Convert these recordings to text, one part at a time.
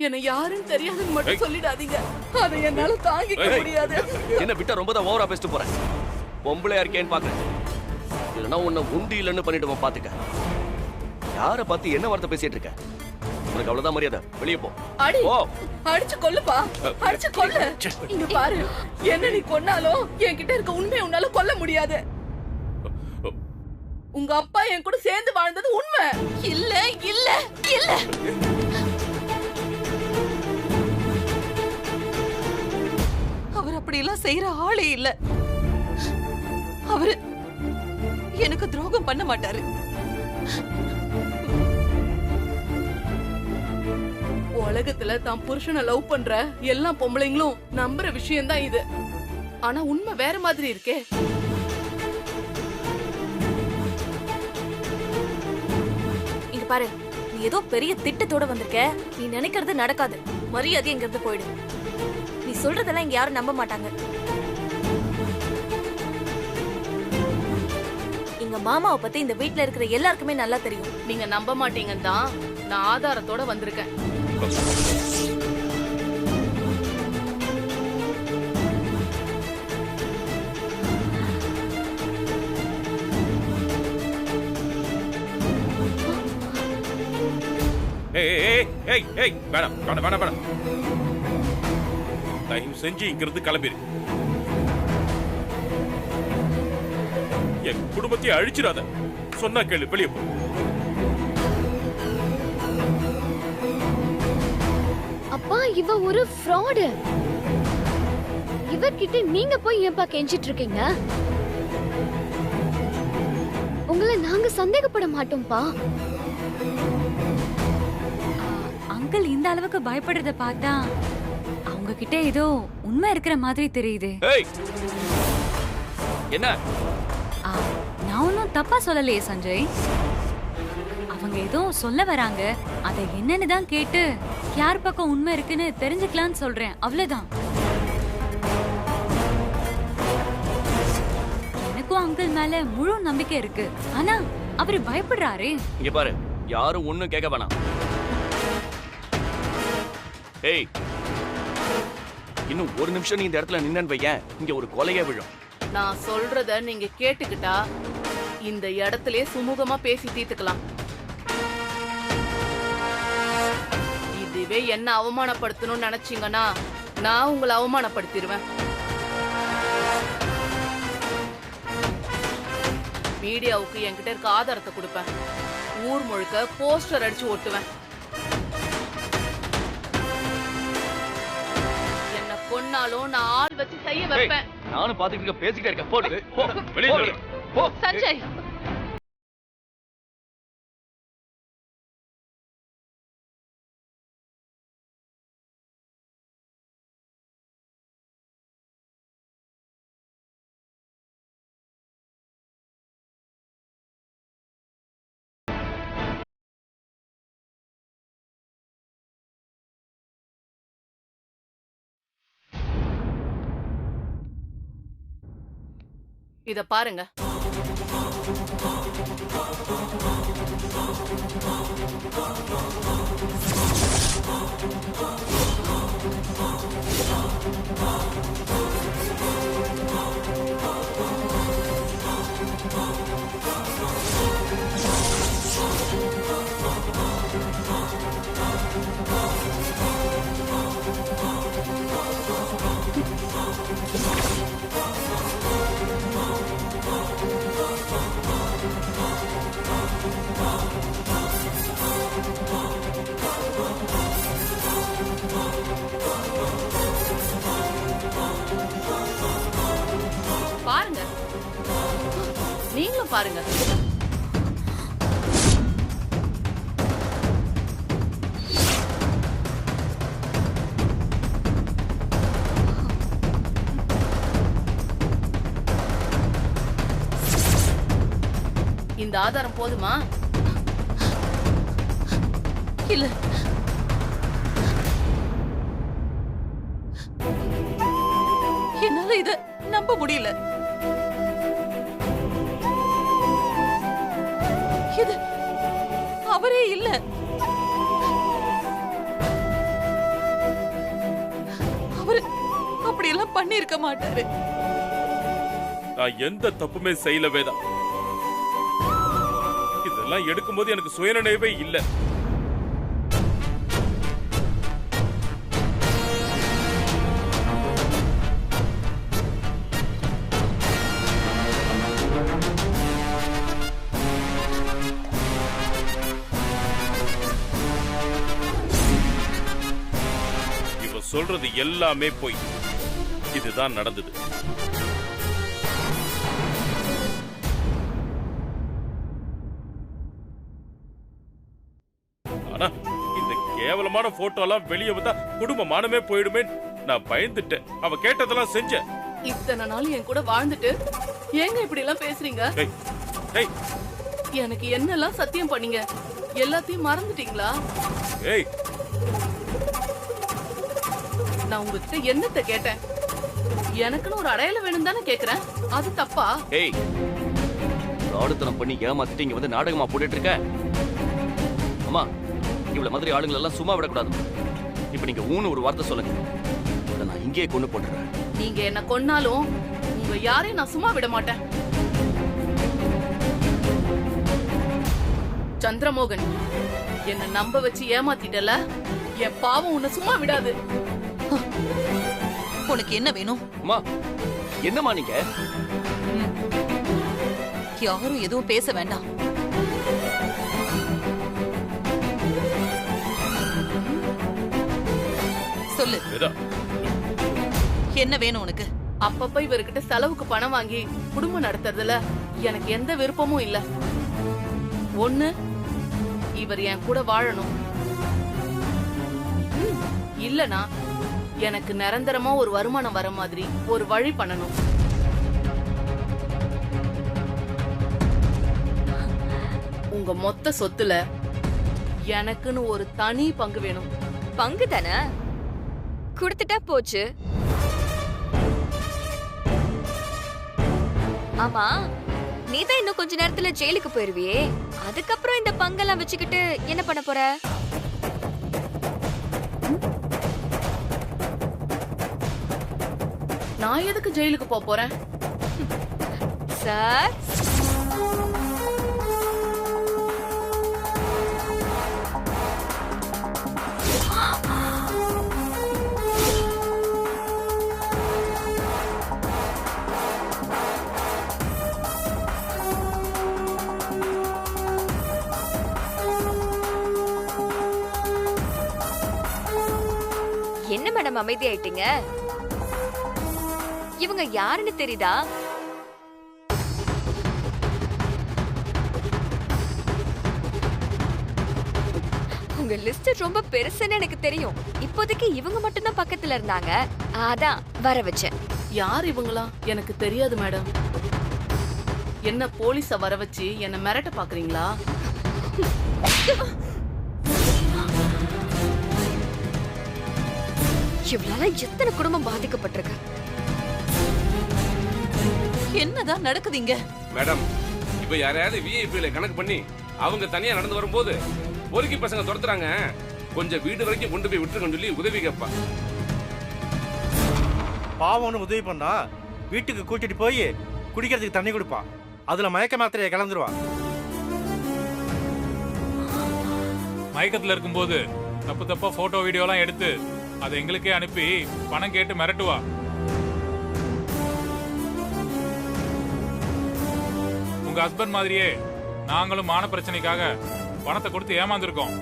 என்ன யாரும் தெரியாதுன்னு மட்டும் சொல்லிடாதீங்க. அதை என்னால தாங்கிக்க முடியாது. என்ன விட்டா ரொம்ப தான் ஓவரா பேசிட்டு போறேன். பொம்பளையா இருக்கேன்னு பாக்குறேன். இல்லைன்னா உன்னை உண்டி இல்லைன்னு பண்ணிட்டு பாத்துக்க. யார பார்த்து என்ன வார்த்தை பேசிட்டு இருக்க? உனக்கு அவ்வளவுதான் மரியாதை. வெளியே போ. அடி அடிச்சு கொல்லுப்பா, அடிச்சு கொல்லு. இங்க பாரு, என்ன நீ கொன்னாலும் என்கிட்ட இருக்க உண்மையை உன்னால கொல்ல முடியாது. உங்க அப்பா என் கூட சேர்ந்து வாழ்ந்தது உண்மை. இல்ல இல்ல இல்ல. அவர் அப்படி எல்லாம் செய்யற ஆளே இல்ல. அவரு எனக்கு துரோகம் பண்ண மாட்டாரு. உலகத்துல தான் புருஷனை லவ் பண்ற எல்லா பொம்பளைங்களும் நம்புற விஷயம் தான் இது. ஆனா உண்மை வேற மாதிரி இருக்கே. இங்க பாரு, நீ ஏதோ பெரிய திட்டத்தோட வந்திருக்க. நீ நினைக்கிறது நடக்காது. மரியாதை இங்க இருந்து போயிடு. நீ சொல்றதெல்லாம் இங்க யாரும் நம்ப மாட்டாங்க. எங்க மாமாவை பத்தி இந்த வீட்ல இருக்கிற எல்லாருக்குமே நல்லா தெரியும். நீங்க நம்ப மாட்டீங்கன்னு தான் நான் ஆதாரத்தோட வந்திருக்கேன். தயவு செஞ்சு இங்கிருந்து கிளம்பிரு. என் குடும்பத்தை அழிச்சிடாத. சொன்னா கேளு, வெளியே போ. அப்பா, இவ ஒரு ஃப்ராட். இவர்கிட்ட நீங்க போய் ஏன்பா கெஞ்சிட்டு இருக்கீங்க? உங்களை நாங்க சந்தேகப்பட மாட்டோம்பா. அங்கிள் இந்த அளவுக்கு பயப்படுறத பார்த்தா அவங்க கிட்ட ஏதோ உண்மை இருக்கிற மாதிரி தெரியுது. என்ன? நான் ஒன்னும் தப்பா சொல்லலையே சஞ்சய். அவங்க ஏதோ சொல்ல வராங்க. அதை என்னன்னு தான் கேட்டு யார் பக்கம் உண்மை இருக்குன்னு தெரிஞ்சுக்கலான்னு சொல்றேன். அவ்வளவுதான். எனக்கும் அங்கிள் மேல முழு நம்பிக்கை இருக்கு. ஆனா அவரு பயப்படுறாரு. இங்க பாரு, யாரும் ஒண்ணும் கேட்க வேணாம். ஏய், இன்னும் ஒரு நிமிஷம் நீ இந்த இடத்துல நின்னு வையேன், இங்க ஒரு கொலையே விழும். நான் சொல்றத நீங்க கேட்டுக்கிட்டா இந்த இடத்திலே சுமூகமா பேசி தீர்த்துக்கலாம். இதுவே என்ன அவமானப்படுத்தணும்னு நினைச்சீங்கன்னா நான் உங்களை அவமானப்படுத்திடுவேன். மீடியாவுக்கு என்கிட்ட இருக்க ஆதாரத்தை கொடுப்பேன். ஊர் முழுக்க போஸ்டர் அடிச்சு ஒட்டுவேன். என்ன கொன்னாலும் நான் ஆள் வச்சு செய்ய வைப்பேன். நானும் பாத்துக்கிட்டு இருக்க, பேசிக்கிட்டே இருக்க. போடு, போ, வெளியே போ. சஞ்சய், இத பாருங்க. பாருங்க, நீங்களும் பாருங்க. இந்த ஆதாரம் போதுமா? இல்ல, என்னால இத நம்ப முடியல. இது அவரே இல்ல. பண்ணிருக்க மாட்டாரு. நான் எந்த தப்புமே செய்யல வேதா. இதெல்லாம் எடுக்கும்போது எனக்கு சுயநினைவே இல்ல. இவ சொல்றது எல்லாமே போய். இதுதான் நடந்தது. ஆனா இந்த கேவலமான போட்டோ எல்லாம் வெளியே வந்தா குடும்ப மானமே போயிடுமே. நான் பயந்துட்டேன். அவ கேட்டதெல்லாம் செஞ்சேன். இத்தனை நாள் என் கூட வாழ்ந்துட்டு ஏங்க இப்படி எல்லாம் பேசுறீங்க? ஏய், ஏய், எனக்கு என்னெல்லாம் சத்தியம் பண்ணீங்க எல்லாத்தையும் மறந்துட்டீங்களா? ஏய், நான் உங்ககிட்ட என்னத்த கேட்டேன்? எனக்குன்னு ஒரு அடையாளம் வேணும் தானே கேக்குறேன். அது தப்பா? ஏய், ஆடுத்தனம் பண்ணி ஏமாத்திட்டு இங்க வந்து நாடகமா போட்டுட்டு இருக்க. அம்மா, இவ்வளவு மாதிரி ஆளுங்களை எல்லாம் சும்மா விடக்கூடாது. இப்ப நீங்க ஊன்னு ஒரு வார்த்தை சொல்லுங்க, அதை நான் இங்கேயே கொண்டு போட்டுறேன். நீங்க என்ன கொன்னாலும் உங்க யாரையும் நான் சும்மா விட மாட்டேன். சந்திரமோகன், என்ன நம்ப வச்சு ஏமாத்திட்டல, என் பாவம் உன்னை சும்மா விடாது. உனக்கு என்ன வேணும்? அம்மா, என்னம்மா நீங்க? யாரும் எதுவும் பேச வேண்டாம். சொல்லு, வேதா, என்ன வேணும் உனக்கு? அப்பப்ப இவர்கிட்ட செலவுக்கு பணம் வாங்கி குடும்பம் நடத்துறதுல எனக்கு எந்த விருப்பமும் இல்ல. ஒண்ணு, இவர் என் கூட வாழணும். இல்லனா எனக்கு நிரந்தரமா ஒரு வருமானம் வர மாதிரி ஒரு வழி பண்ணணும். உங்க மொத்த சொத்துல எனக்குன்னு ஒரு தனி பங்கு வேணும். பங்கு தானே குடுத்துட்டா போச்சு. ஆமா, நீதான் இன்னும் கொஞ்ச நேரத்துல ஜெயிலுக்கு போயிருவியே, அதுக்கப்புறம் இந்த பங்கெல்லாம் வச்சுக்கிட்டு என்ன பண்ண போற? நான் எதுக்கு ஜெயிலுக்கு போறேன்? சார், என்ன மேடம் அமைதியாயிட்டீங்க? இவங்க யாருன்னு தெரியுதா? உங்க லிஸ்ட் ரொம்ப பெருசுன்னு எனக்கு தெரியும். இப்போதைக்கு இவங்க மட்டும் தான் பக்கத்துல இருந்தாங்க, அதான் வர வச்சேன். யார் இவங்களா? எனக்கு தெரியாது மேடம். என்ன போலீஸ வர வச்சு என்ன மிரட்ட பாக்குறீங்களா? இவளால எத்தனை குடும்பம் பாதிக்கப்பட்டிருக்கு. என்னதான் நடக்குதுங்க? மேடம், இப்ப யாரையாவது விஐபில கணக்கு பண்ணி அவங்க தனியா நடந்து வரும்போது பொறுக்கி பசங்க துரத்துறாங்க, கொஞ்சம் வீடு வரைக்கும் கொண்டு போய் விட்டுருக்கன்னு சொல்லி உதவி கேட்பா. பாவம்னு உதவி பண்ணா வீட்டுக்கு கூட்டிட்டு போய் குடிக்கிறதுக்கு தண்ணி கொடுப்பா, அதுல மயக்க மாத்திரையை கலந்துருவா. மயக்கத்துல இருக்கும்போது தப்பு தப்பா போட்டோ வீடியோலாம் எடுத்து அதை எங்களுக்கே அனுப்பி பணம் கேட்டு மிரட்டுவா. உங்க ஹஸ்பண்ட் மாதிரியே நாங்களும் மான பிரச்சனைக்காக பணத்தை கொடுத்து ஏமாந்துருக்கோம்.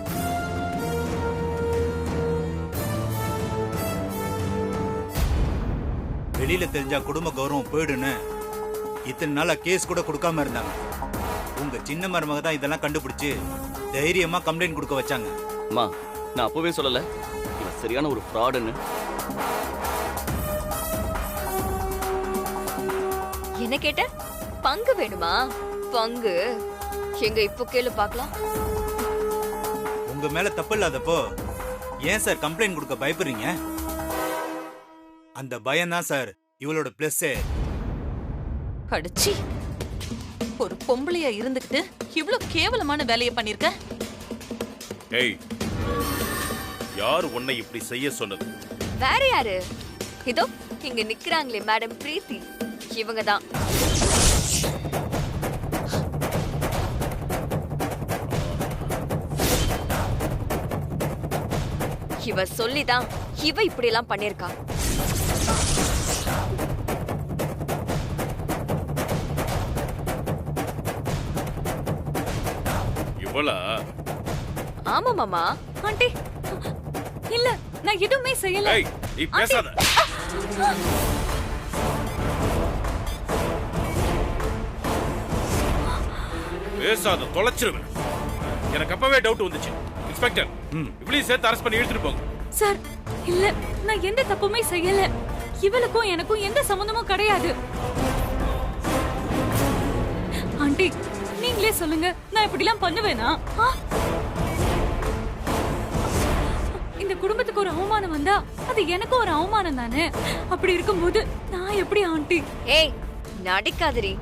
வெளியில தெரிஞ்சா குடும்ப கௌரவம் போயிடுன்னு இத்தனை நாளா கேஸ் கூட கொடுக்காம இருந்தாங்க. உங்க சின்ன மருமக தான் இதெல்லாம் கண்டுபிடிச்சு தைரியமா கம்ப்ளைண்ட் கொடுக்க வச்சாங்க. அம்மா, நான் அப்பவே சொல்லல இவன் சரியான ஒரு ஃப்ராடுன்னு. என்ன கேட்ட? பங்கு வேணுமா? பங்கு எங்க இப்போ கேளு பார்க்கலாம். உங்க மேல தப்பு இல்லாதப்போ ஏன் சார் கம்ப்ளைண்ட் கொடுக்க பயப்படுறீங்க? அந்த பயம் தான் சார் இவளோட பிளஸ். அடிச்சி, ஒரு பொம்பளையா இருந்துகிட்டு இவ்வளவு கேவலமான வேலையை பண்ணிருக்க. ஏய், யார் உன்னை இப்படி செய்ய சொன்னது? வேற யாரு? இதோ இங்க நிக்கிறாங்களே மேடம் பிரீத்தி, இவங்க தான். இவ சொல்லிதான் இவ இப்படி எல்லாம் பண்ணிருக்கா. இவளா? ஆமா மாமா. ஆண்டி இல்ல, நான் எதுவுமே செய்யல. ஏய், நீ பேசாத. பேசாத, தொலைச்சிருவேன். எனக்கு அப்பவே டவுட் வந்துச்சு. இன்ஸ்பெக்டர், இவளையும் சேர்த்து அரெஸ்ட் பண்ணி இழுத்துட்டு போங்க. சார் இல்ல, நான் எந்த தப்புமே செய்யல. இவளுக்கும் எனக்கும் எந்த சம்பந்தமும் கிடையாது. ஆண்டி நீங்களே சொல்லுங்க, நான் இப்படிலாம் பண்ணுவேனா? இந்த குடும்பத்துக்கு ஒரு அவமானம் வந்தா அது எனக்கு ஒரு அவமானம் தானே. அப்படி இருக்கும்போது நான் எப்படி ஆண்டி? ஏய், நடிக்காதரி.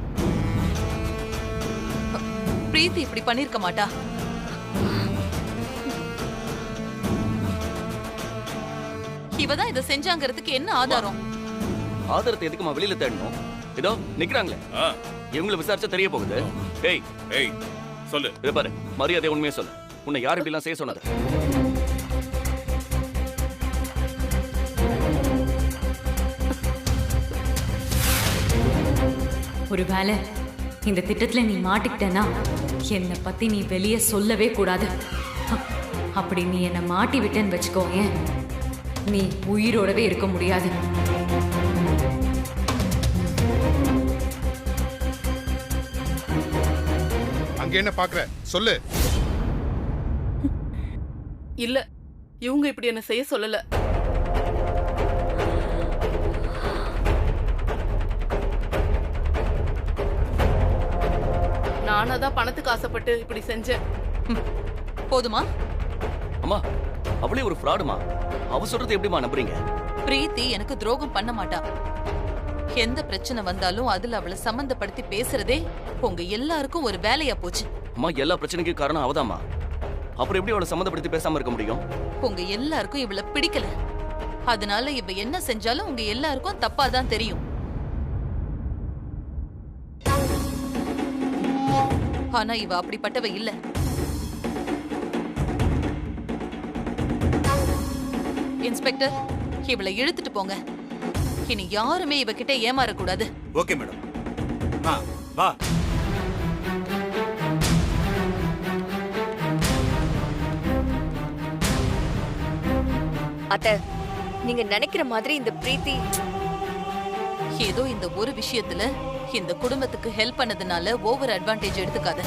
பிரீத்தி இப்படி பண்ணிருக்க மாட்டா. இவதான் இதை செஞ்சாங்கிறதுக்கு என்ன ஆதாரம்? ஆதாரத்தை எதுக்குமா வெளியில தேடணும்? இதோ நிக்கிறாங்களே, இவங்களை விசாரிச்சா தெரிய போகுது. ஏய் ஏய், சொல்லு. இத பாரு, மரியாதை உண்மையா சொல்லு. உன்னை யார் இப்படி எல்லாம் செய்ய சொன்னது? ஒருவேளை இந்த திட்டத்துல நீ மாட்டிக்கிட்டனா என்னை பத்தி நீ வெளியே சொல்லவே கூடாது. அப்படி நீ என்னை மாட்டி விட்டேன்னு வச்சுக்கோ, ஏன் நீ உயிரோடவே இருக்க முடியாது. அங்க என்ன பாக்குற? சொல்லு. இல்ல, இவங்க இப்படி என்ன செய்ய சொல்லல. நானாதான் பணத்துக்கு ஆசைப்பட்டு இப்படி செஞ்சேன். போதுமா? அம்மா, அவளே ஒரு ஃப்ராடுமா. அவ சொல்றது எப்படிமா நம்புறீங்க? பிரீத்தி எனக்கு துரோகம் பண்ண மாட்டா. எந்த பிரச்சனை வந்தாலும் அதுல அவளை சம்பந்தப்படுத்தி பேசுறதே உங்க எல்லாருக்கும் ஒரு வேலையா போச்சு. அம்மா, எல்லா பிரச்சனைக்கும் காரணம் அவதாம்மா. அப்புறம் எப்படி அவளை சம்மந்தப்படுத்தி பேசாம இருக்க முடியும்? உங்க எல்லாருக்கும் இவளை பிடிக்கல. அதனால இவ என்ன செஞ்சாலும் உங்க எல்லாருக்கும் தப்பாதான் தெரியும். ஆனா இவ அப்படிப்பட்டவ இல்ல. இன்ஸ்பெக்டர், இவளை இழுத்துட்டு போங்க. இனி யாருமே இவகிட்ட ஏமாறக்கூடாது. Okay madam. வா. அத்தை, நீங்க நினைக்கிற மாதிரி இந்த பிரீத்தி ஏதோ இந்த ஒரு விஷயத்துல இந்த குடும்பத்துக்கு ஹெல்ப் பண்ணதுனால ஓவர் அட்வான்டேஜ் எடுத்துக்காத.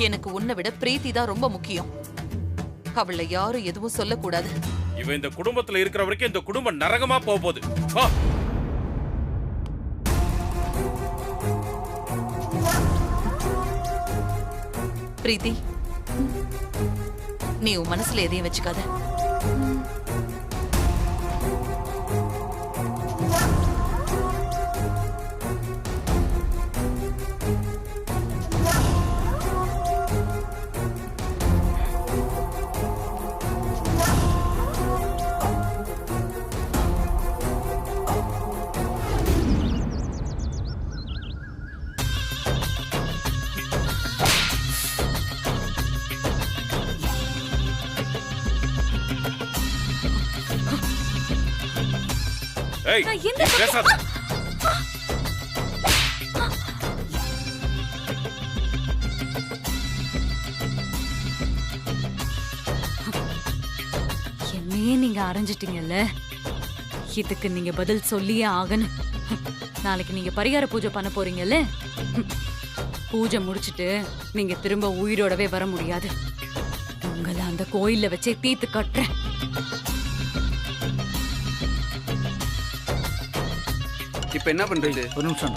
எனக்கு உன்னை விட பிரீத்தி தான் ரொம்ப முக்கியம். அவளை யாரும் எதுவும் சொல்லக்கூடாது. இவ இந்த குடும்பத்துல இருக்கிற வரைக்கும் இந்த குடும்பம் நரகமா போக போகுது. பிரீத்தி, நீ உன் மனசுல எதையும் வச்சுக்காத. ஏய், பேசாத. என்னையே நீங்க அரைஞ்சிட்டீங்கல்ல, இதுக்கு நீங்க பதில் சொல்லியே ஆகணும். நாளைக்கு நீங்க பரிகார பூஜை பண்ண போறீங்கல்ல, பூஜை முடிச்சிட்டு நீங்க திரும்ப உயிரோடவே வர முடியாது. உங்களை அந்த கோயில்ல வச்சே தீத்து கட்டுறேன். இப்ப என்ன பண்றது? ஒரு நிமிஷம்.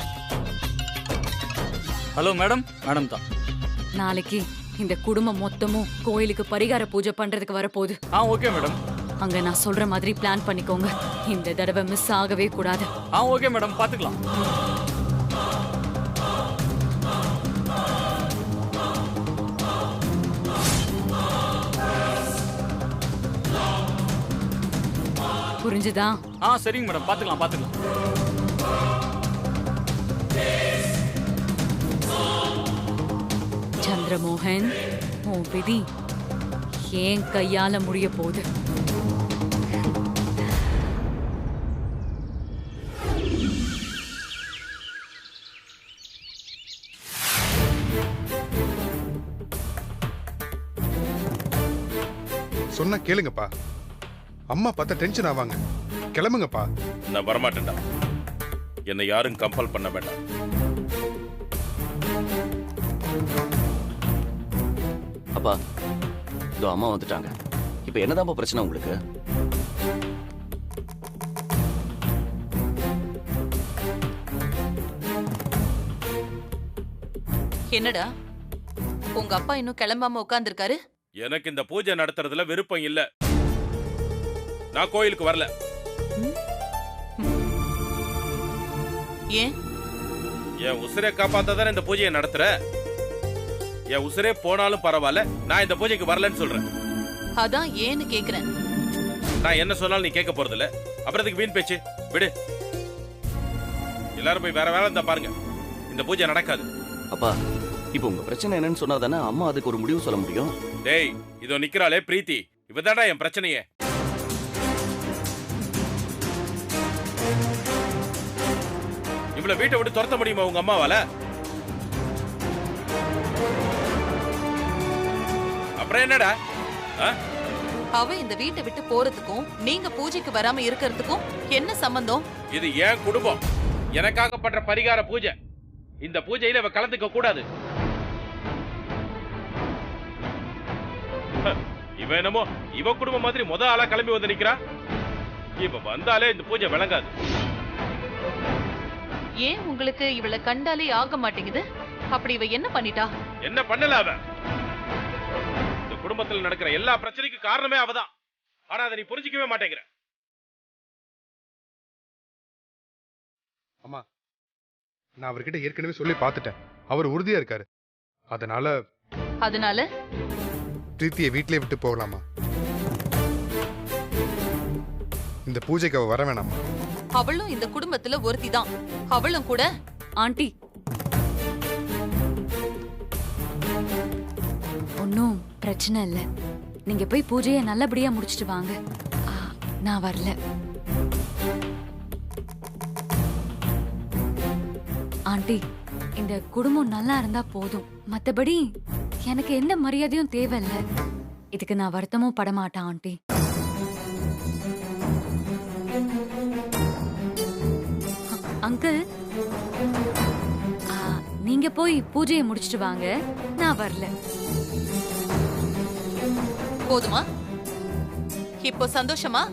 Hello madam. மேடம் தான். நாளைக்கு இந்த குடும்பம் மொத்தமும் கோயிலுக்கு பரிகார பூஜை பண்றதுக்கு வரப்போகுது. Okay madam. அங்க நான் சொல்ற மாதிரி பிளான் பண்ணிக்கோங்க. இந்த தடவை மிஸ் ஆகவே கூடாது. ஓகே மேடம், பாத்துக்கலாம். புரிஞ்சுதா? சரிங்க மேடம், பாத்துக்கலாம். சந்திரமோகன், உன் விதி ஏன் கையால முடிய போகுது. சொன்னா கேளுங்கப்பா. அம்மா பார்த்தா டென்ஷன் ஆவாங்க. கிளம்புங்கப்பா. நான் வரமாட்டேன்டா. என்னை யாரும் கம்பல் பண்ண வேண்டாம். அப்பா, இதோ அம்மா வந்துட்டாங்க. இப்ப என்னதான் பிரச்சனை உங்களுக்கு? என்னடா உங்க அப்பா இன்னும் கிளம்பாம உட்கார்ந்திருக்காரு? எனக்கு இந்த பூஜை நடத்துறதுல விருப்பம் இல்ல. நான் கோயிலுக்கு வரல. ஏன்? என் உசிரை காப்பாத்தாதானே இந்த பூஜையை நடத்துற. என் உசிரே போனாலும் பரவாயில்ல, நான் இந்த பூஜைக்கு வரலன்னு சொல்றேன். அதான் ஏன்னு கேக்குறேன். நான் என்ன சொன்னாலும் நீ கேட்க போறது இல்ல. அப்புறம் அதுக்கு வீண் பேச்சு விடு. எல்லாரும் போய் வேற வேலை இருந்தா பாருங்க. இந்த பூஜை நடக்காது. அப்பா, இப்போ உங்க பிரச்சனை என்னன்னு சொன்னா தானே அம்மா அதுக்கு ஒரு முடிவு சொல்ல முடியும். டேய், இதோ நிக்கிறாளே பிரீத்தி, இவதாடா என் பிரச்சனையே. இவ்வளவு வீட்டை விட்டு துரத்த முடியுமா உங்க அம்மாவால? அப்புறம் என்னடா? அவ இந்த வீட்டை விட்டு போறதுக்கும் நீங்க பூஜைக்கு வராம இருக்கிறதுக்கும் என்ன சம்பந்தம்? இது ஏன் குடும்பம், எனக்காக பண்ற பரிகார பூஜை. இந்த பூஜையில இவ கலந்துக்க கூடாது. இவ என்னமோ இவ குடும்பம் மாதிரி முத ஆளா கிளம்பி வந்து நிக்கிறா. இவ வந்தாலே இந்த பூஜை விளங்காது. ஏன் உங்களுக்கு இவளை கண்டாலே ஆக மாட்டேங்குது? அப்படி இவ என்ன பண்ணிட்டா? என்ன பண்ணல அவ? இந்த குடும்பத்தில் நடக்கிற எல்லா பிரச்சனைக்கும் காரணமே அவதான். ஆனா அதை நீ புரிஞ்சிக்கவே மாட்டேங்கிற. அம்மா, நான் அவர்கிட்ட ஏற்கனவே சொல்லி பார்த்துட்டேன். அவர் உறுதியா இருக்காரு. அதனால பிரீத்தியை வீட்டிலே விட்டு போகலாமா? இந்த பூஜைக்கு அவ வர வேணாமா? அவளும் இந்த குடும்பத்துல ஒருத்தி தான். அவளும் கூட. ஆண்டி, ஒன்னும் பிரச்சனை இல்ல. நீங்க போய் பூஜையை நல்லபடியா முடிச்சிட்டு வாங்க. நான் வரல. ஆண்டி, இந்த குடும்பம் நல்லா இருந்தா போதும். மத்தபடி எனக்கு எந்த மரியாதையும் தேவையில்ல. இதுக்கு நான் வருத்தமும் படமாட்டேன் ஆண்டி. அங்கிள், நீங்க போய் பூஜையை முடிச்சிட்டு வாங்க. நான் வரல. போதுமா? இப்போ சந்தோஷமா?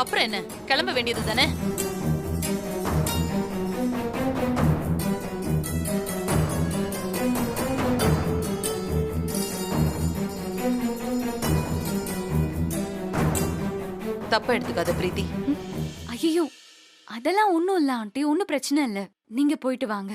அப்புறம் என்ன, கிளம்ப வேண்டியது தானே? தப்பா எடுத்துக்காத பிரீத்தி. ஐயோ, அதெல்லாம் ஒண்ணும் இல்ல ஆண்டி. ஒன்னும் பிரச்சனை இல்ல. நீங்க போயிட்டு வாங்க.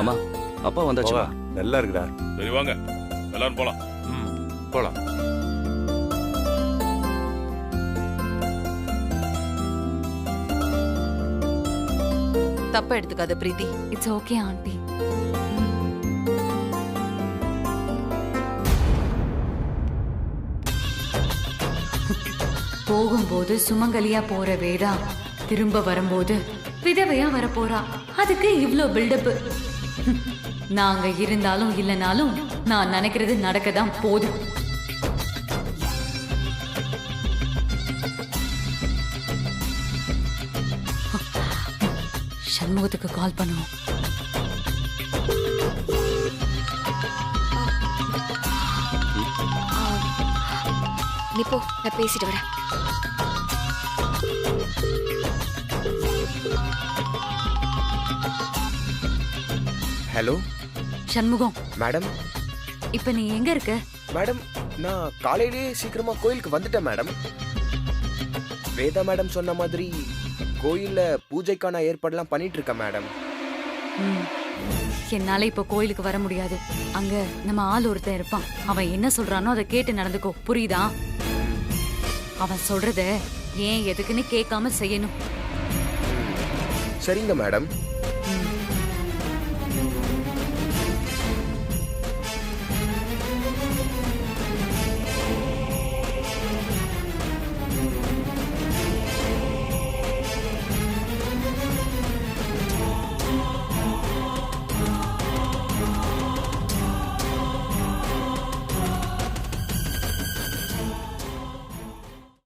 அம்மா, அப்பா வந்தாச்சு. நல்லா இருக்குடா. சரி வாங்க, எல்லாரும் போலாம். போலாம். தப்பா எடுத்துக்காத பிரீத்தி. It's okay aunty. போகும்போது சுமங்கலியா போற வேதா திரும்ப வரும்போது விதவையா வரப்போறா. அதுக்கு இவ்ளோ பில்டப். நாங்க இருந்தாலும் இல்லனாலும் நான் நினைக்கிறது நடக்கதான் போதும். சண்முகத்துக்கு கால் பண்ணுவோம். நீ போ, நான் பேசிட்டு வரேன். ஹலோ சண்முகம். மேடம், இப்ப நீ எங்க இருக்க? மேடம் நான் காலையிலேயே சீக்கிரமா கோயிலுக்கு வந்துட்டேன் மேடம். வேதா மேடம் சொன்ன மாதிரி கோயில்ல பூஜைக்கான ஏற்பாடுலாம் பண்ணிட்டு இருக்கேன் மேடம். என்னால இப்ப கோயிலுக்கு வர முடியாது. அங்க நம்ம ஆள் ஒருத்தன் இருப்பான். அவன் என்ன சொல்றானோ அதை கேட்டு நடந்துக்கோ, புரியுதா? அவன் சொல்றத ஏன் எதுக்குன்னு கேட்காம செய்யணும். சரிங்க மேடம்.